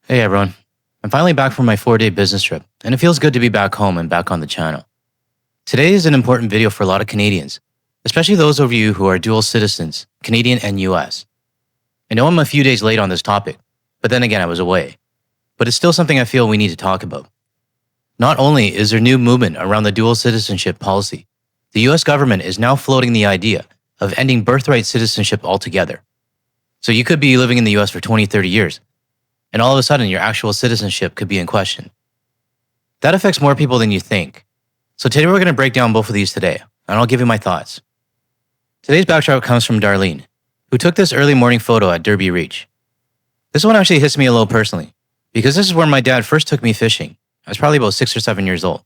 Hey everyone, I'm finally back from my 4-day business trip, and it feels good to be back home and back on the channel. Today is an important video for a lot of Canadians, especially those of you who are dual citizens, Canadian and US. I know I'm a few days late on this topic, but then again I was away. But it's still something I feel we need to talk about. Not only is there new movement around the dual citizenship policy, the US government is now floating the idea of ending birthright citizenship altogether. So you could be living in the US for 20, 30 years, and all of a sudden your actual citizenship could be in question. That affects more people than you think. So today we're going to break down both of these today, and I'll give you my thoughts. Today's backdrop comes from Darlene, who took this early morning photo at Derby Reach. This one actually hits me a little personally, because this is where my dad first took me fishing. I was probably about 6 or 7 years old.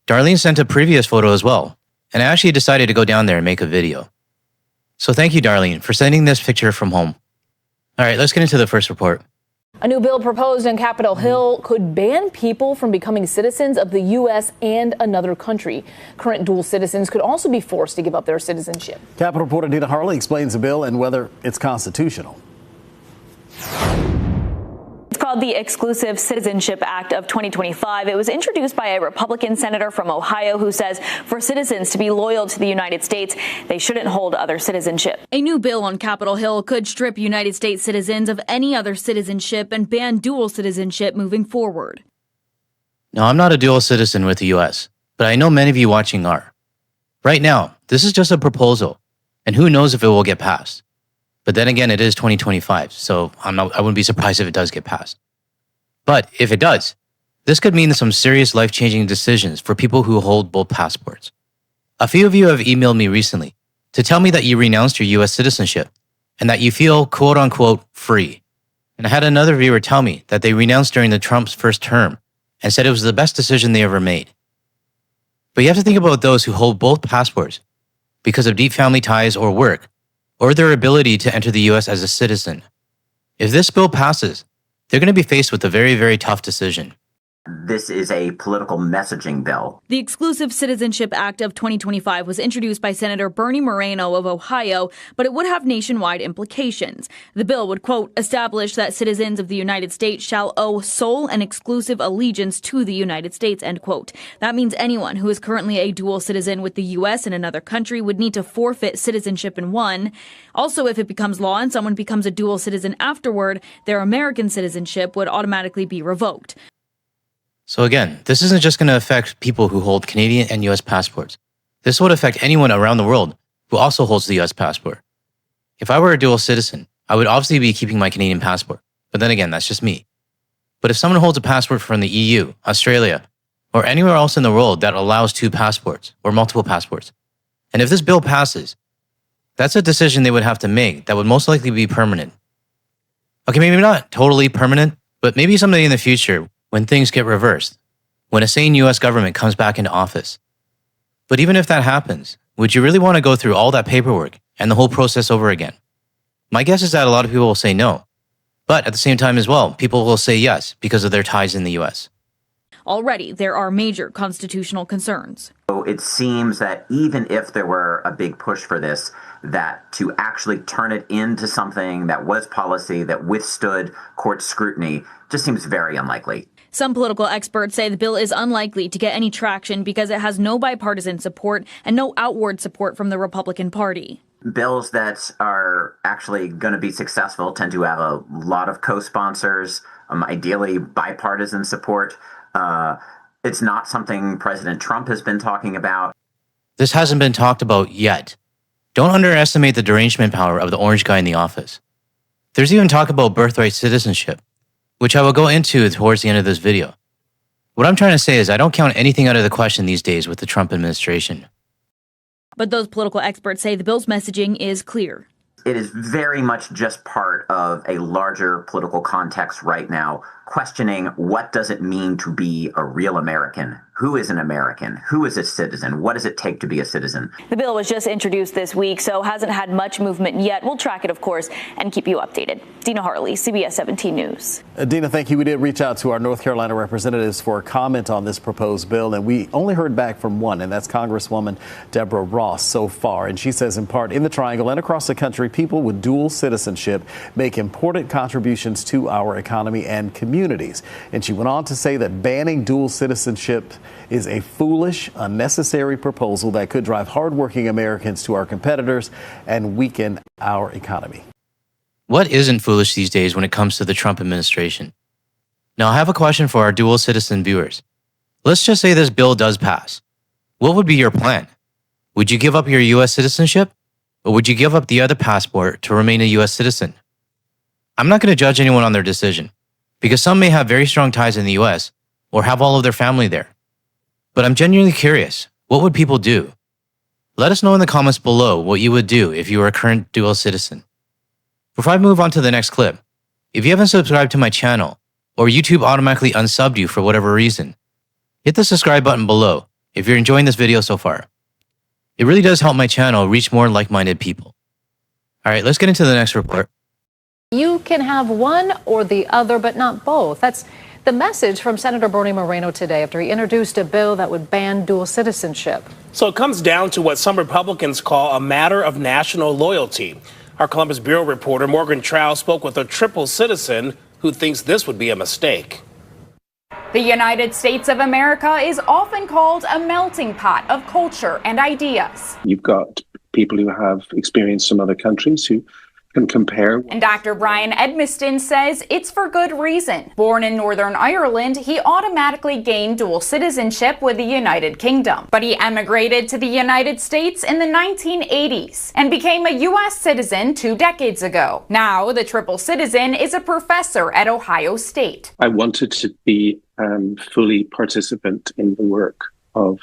Darlene sent a previous photo as well, and I actually decided to go down there and make a video. So thank you, Darlene, for sending this picture from home. All right, let's get into the first report. A new bill proposed on Capitol Hill could ban people from becoming citizens of the U.S. and another country. Current dual citizens could also be forced to give up their citizenship. Capitol reporter Dina Harley explains the bill and whether it's constitutional. It's called the Exclusive Citizenship Act of 2025. It was introduced by a Republican senator from Ohio who says for citizens to be loyal to the United States, they shouldn't hold other citizenship. A new bill on Capitol Hill could strip United States citizens of any other citizenship and ban dual citizenship moving forward. Now, I'm not a dual citizen with the US, but I know many of you watching are. Right now, this is just a proposal, and who knows if it will get passed. But then again, it is 2025, so I wouldn't be surprised if it does get passed. But if it does, this could mean some serious life-changing decisions for people who hold both passports. A few of you have emailed me recently to tell me that you renounced your US citizenship and that you feel quote-unquote free. And I had another viewer tell me that they renounced during the Trump's first term and said it was the best decision they ever made. But you have to think about those who hold both passports because of deep family ties or work, or their ability to enter the US as a citizen. If this bill passes, they're going to be faced with a very, very tough decision. This is a political messaging bill. The Exclusive Citizenship Act of 2025 was introduced by Senator Bernie Moreno of Ohio, but it would have nationwide implications. The bill would, quote, establish that citizens of the United States shall owe sole and exclusive allegiance to the United States, end quote. That means anyone who is currently a dual citizen with the U.S. and another country would need to forfeit citizenship in one. Also, if it becomes law and someone becomes a dual citizen afterward, their American citizenship would automatically be revoked. So again, this isn't just going to affect people who hold Canadian and US passports. This would affect anyone around the world who also holds the US passport. If I were a dual citizen, I would obviously be keeping my Canadian passport. But then again, that's just me. But if someone holds a passport from the EU, Australia, or anywhere else in the world that allows 2 passports or multiple passports, and if this bill passes, that's a decision they would have to make that would most likely be permanent. Okay, maybe not totally permanent, but maybe someday in the future, when things get reversed, when a sane US government comes back into office. But even if that happens, would you really want to go through all that paperwork and the whole process over again? My guess is that a lot of people will say no. But at the same time as well, people will say yes because of their ties in the US. Already, there are major constitutional concerns. So it seems that even if there were a big push for this, that to actually turn it into something that was policy, that withstood court scrutiny, just seems very unlikely. Some political experts say the bill is unlikely to get any traction because it has no bipartisan support and no outward support from the Republican Party. Bills that are actually going to be successful tend to have a lot of co-sponsors, ideally bipartisan support. It's not something President Trump has been talking about. This hasn't been talked about yet. Don't underestimate the derangement power of the orange guy in the office. There's even talk about birthright citizenship, which I will go into towards the end of this video. What I'm trying to say is I don't count anything out of the question these days with the Trump administration. But those political experts say the bill's messaging is clear. It is very much just part of a larger political context right now, questioning what does it mean to be a real American who is an American? Who is a citizen? What does it take to be a citizen? The bill was just introduced this week, so hasn't had much movement yet. We'll track it, of course, and keep you updated. Dina Harley, CBS 17 News. Dina, thank you. We did reach out to our North Carolina representatives for a comment on this proposed bill, and we only heard back from one, and that's Congresswoman Deborah Ross so far. And she says, in part, in the Triangle and across the country, people with dual citizenship make important contributions to our economy and communities. And she went on to say that banning dual citizenship is a foolish, unnecessary proposal that could drive hardworking Americans to our competitors and weaken our economy. What isn't foolish these days when it comes to the Trump administration? Now, I have a question for our dual citizen viewers. Let's just say this bill does pass. What would be your plan? Would you give up your U.S. citizenship? Or would you give up the other passport to remain a U.S. citizen? I'm not going to judge anyone on their decision, because some may have very strong ties in the U.S. or have all of their family there. But I'm genuinely curious, what would people do? Let us know in the comments below what you would do if you were a current dual citizen. Before I move on to the next clip, if you haven't subscribed to my channel, or YouTube automatically unsubbed you for whatever reason, hit the subscribe button below if you're enjoying this video so far. It really does help my channel reach more like-minded people. Alright, let's get into the next report. You can have one or the other, but not both. That's the message from Senator Bernie Moreno today after he introduced a bill that would ban dual citizenship. So it comes down to what some Republicans call a matter of national loyalty. Our Columbus Bureau reporter Morgan Trow spoke with a triple citizen who thinks this would be a mistake. The United States of America is often called a melting pot of culture and ideas. You've got people who have experienced from other countries who can compare. And Dr. Brian Edmiston says it's for good reason. Born in Northern Ireland, he automatically gained dual citizenship with the United Kingdom. But he emigrated to the United States in the 1980s and became a U.S. citizen 2 decades ago. Now, the triple citizen is a professor at Ohio State. I wanted to be fully participant in the work of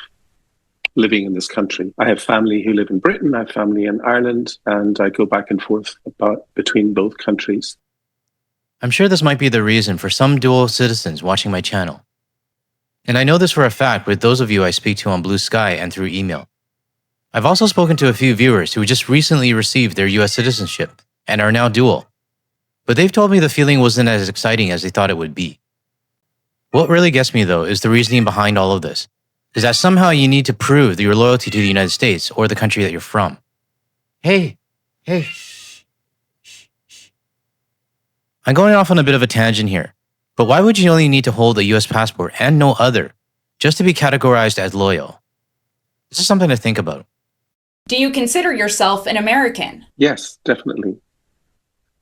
living in this country. I have family who live in Britain, I have family in Ireland, and I go back and forth between both countries. I'm sure this might be the reason for some dual citizens watching my channel. And I know this for a fact with those of you I speak to on Blue Sky and through email. I've also spoken to a few viewers who just recently received their US citizenship and are now dual. But they've told me the feeling wasn't as exciting as they thought it would be. What really gets me though is the reasoning behind all of this. Is that somehow you need to prove your loyalty to the United States or the country that you're from. Hey. I'm going off on a bit of a tangent here, but why would you only need to hold a US passport and no other just to be categorized as loyal? This is something to think about. Do you consider yourself an American? Yes, definitely.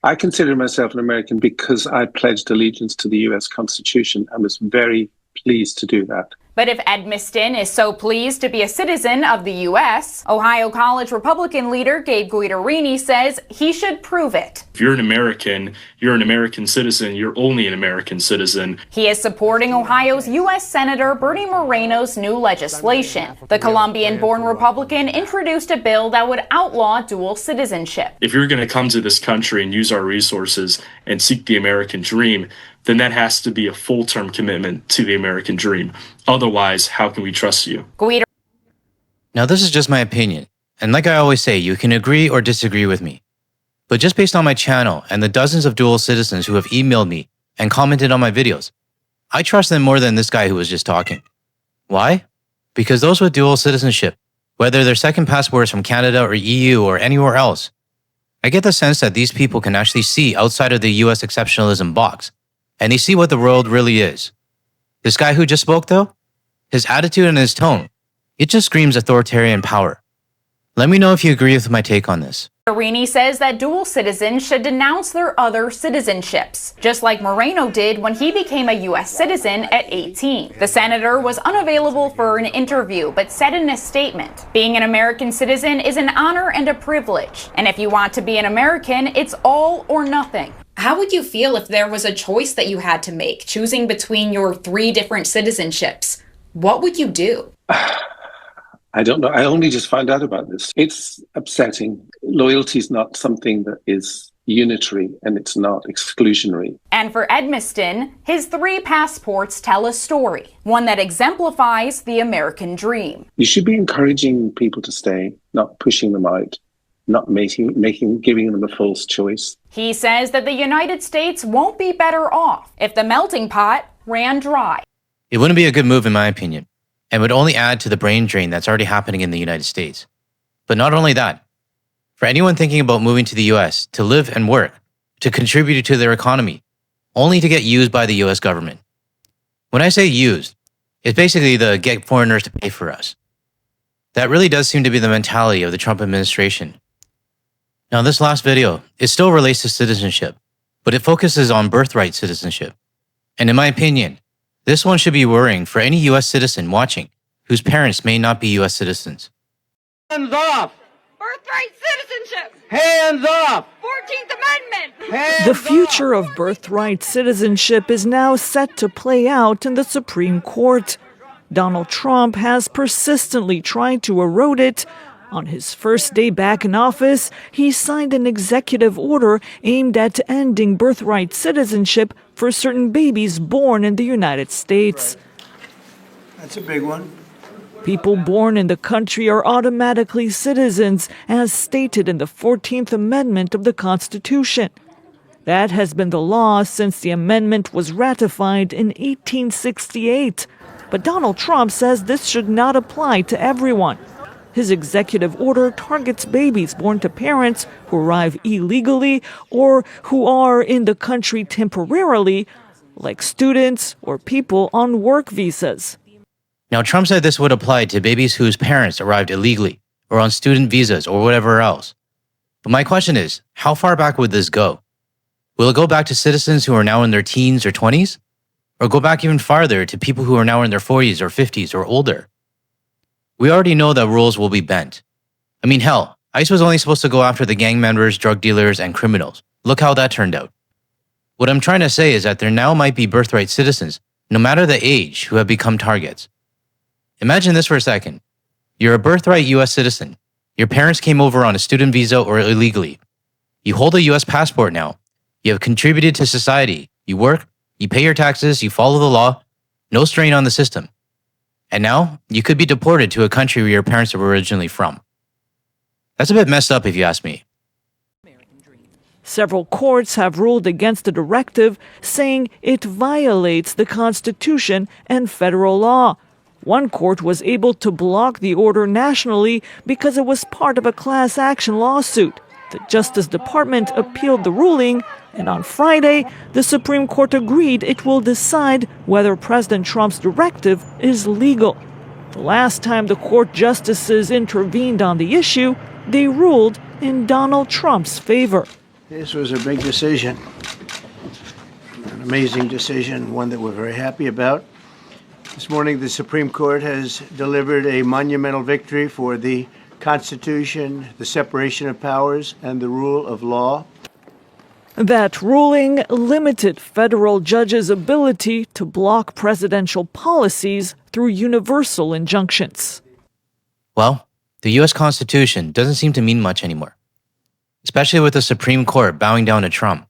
I consider myself an American because I pledged allegiance to the US Constitution and was very pleased to do that. But if Edmiston is so pleased to be a citizen of the U.S., Ohio College Republican leader Gabe Guidarini says he should prove it. If you're an American citizen, you're only an American citizen. He is supporting Ohio's U.S. Senator Bernie Moreno's new legislation. The Colombian-born Republican introduced a bill that would outlaw dual citizenship. If you're going to come to this country and use our resources and seek the American dream, then that has to be a full-term commitment to the American dream. Otherwise, how can we trust you? Now, this is just my opinion, and like I always say, you can agree or disagree with me. But just based on my channel and the dozens of dual citizens who have emailed me and commented on my videos, I trust them more than this guy who was just talking. Why? Because those with dual citizenship, whether their second passport is from Canada or EU or anywhere else, I get the sense that these people can actually see outside of the US exceptionalism box, and they see what the world really is. This guy who just spoke though, his attitude and his tone, it just screams authoritarian power. Let me know if you agree with my take on this. Guidarini says that dual citizens should denounce their other citizenships, just like Moreno did when he became a U.S. citizen at 18. The senator was unavailable for an interview, but said in a statement, "Being an American citizen is an honor and a privilege, and if you want to be an American, it's all or nothing." How would you feel if there was a choice that you had to make, choosing between your 3 different citizenships? What would you do? I don't know. I only just found out about this. It's upsetting. Loyalty is not something that is unitary and it's not exclusionary. And for Edmiston, his 3 passports tell a story, one that exemplifies the American dream. You should be encouraging people to stay, not pushing them out, not giving them a false choice. He says that the United States won't be better off if the melting pot ran dry. It wouldn't be a good move in my opinion, and would only add to the brain drain that's already happening in the United States. But not only that, for anyone thinking about moving to the US to live and work, to contribute to their economy, only to get used by the US government. When I say used, it's basically the get foreigners to pay for us. That really does seem to be the mentality of the Trump administration. Now, this last video, it still relates to citizenship, but it focuses on birthright citizenship. And in my opinion, this one should be worrying for any US citizen watching whose parents may not be US citizens. Hands off! Birthright citizenship! Hands off! 14th Amendment! Hands The future of birthright citizenship is now set to play out in the Supreme Court. Donald Trump has persistently tried to erode it. On his first day back in office, he signed an executive order aimed at ending birthright citizenship for certain babies born in the United States. That's a big one. People born in the country are automatically citizens, as stated in the 14th Amendment of the Constitution. That has been the law since the amendment was ratified in 1868. But Donald Trump says this should not apply to everyone. His executive order targets babies born to parents who arrive illegally or who are in the country temporarily, like students or people on work visas. Now, Trump said this would apply to babies whose parents arrived illegally or on student visas or whatever else. But my question is, how far back would this go? Will it go back to citizens who are now in their teens or 20s? Or go back even farther to people who are now in their 40s or 50s or older? We already know that rules will be bent. I mean, hell, ICE was only supposed to go after the gang members, drug dealers, and criminals. Look how that turned out. What I'm trying to say is that there now might be birthright citizens, no matter the age, who have become targets. Imagine this for a second. You're a birthright US citizen. Your parents came over on a student visa or illegally. You hold a US passport now. You have contributed to society. You work, you pay your taxes, you follow the law. No strain on the system. And now, you could be deported to a country where your parents were originally from. That's a bit messed up if you ask me. Several courts have ruled against the directive, saying it violates the Constitution and federal law. One court was able to block the order nationally because it was part of a class action lawsuit. The Justice Department appealed the ruling, and on Friday, the Supreme Court agreed it will decide whether President Trump's directive is legal. The last time the court justices intervened on the issue, they ruled in Donald Trump's favor. This was a big decision, an amazing decision, one that we're very happy about. This morning, the Supreme Court has delivered a monumental victory for the Constitution, the separation of powers, and the rule of law. That ruling limited federal judges' ability to block presidential policies through universal injunctions. Well, the US Constitution doesn't seem to mean much anymore, especially with the Supreme Court bowing down to Trump.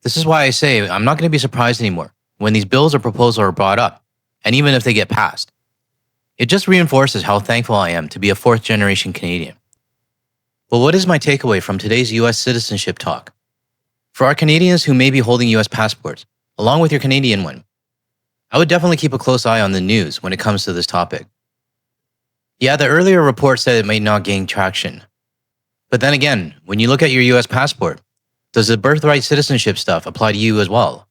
This is why I say I'm not going to be surprised anymore when these bills or proposals are brought up, and even if they get passed. It just reinforces how thankful I am to be a fourth-generation Canadian. But what is my takeaway from today's US citizenship talk? For our Canadians who may be holding US passports, along with your Canadian one, I would definitely keep a close eye on the news when it comes to this topic. Yeah, the earlier report said it may not gain traction. But then again, when you look at your US passport, does the birthright citizenship stuff apply to you as well?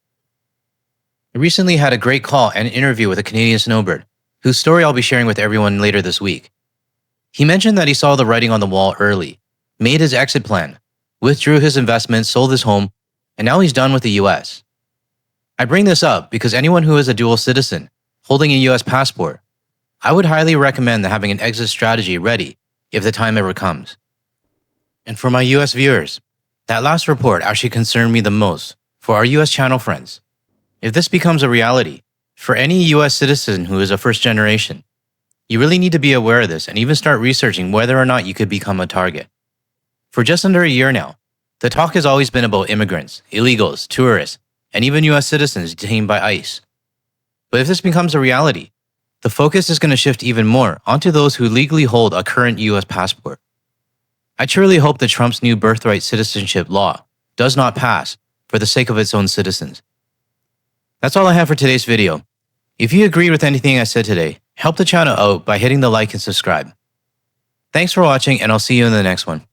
I recently had a great call and interview with a Canadian snowbird, whose story I'll be sharing with everyone later this week. He mentioned that he saw the writing on the wall early, made his exit plan, withdrew his investments, sold his home, and now he's done with the US. I bring this up because anyone who is a dual citizen, holding a US passport, I would highly recommend having an exit strategy ready if the time ever comes. And for my US viewers, that last report actually concerned me the most for our US channel friends. If this becomes a reality, for any US citizen who is a first generation, you really need to be aware of this and even start researching whether or not you could become a target. For just under a year now, The talk has always been about immigrants, illegals, tourists, and even US citizens detained by ICE. But if this becomes a reality, the focus is going to shift even more onto those who legally hold a current US passport. I truly hope that Trump's new birthright citizenship law does not pass for the sake of its own citizens. That's all I have for today's video. If you agree with anything I said today, help the channel out by hitting the like and subscribe. Thanks for watching, and I'll see you in the next one.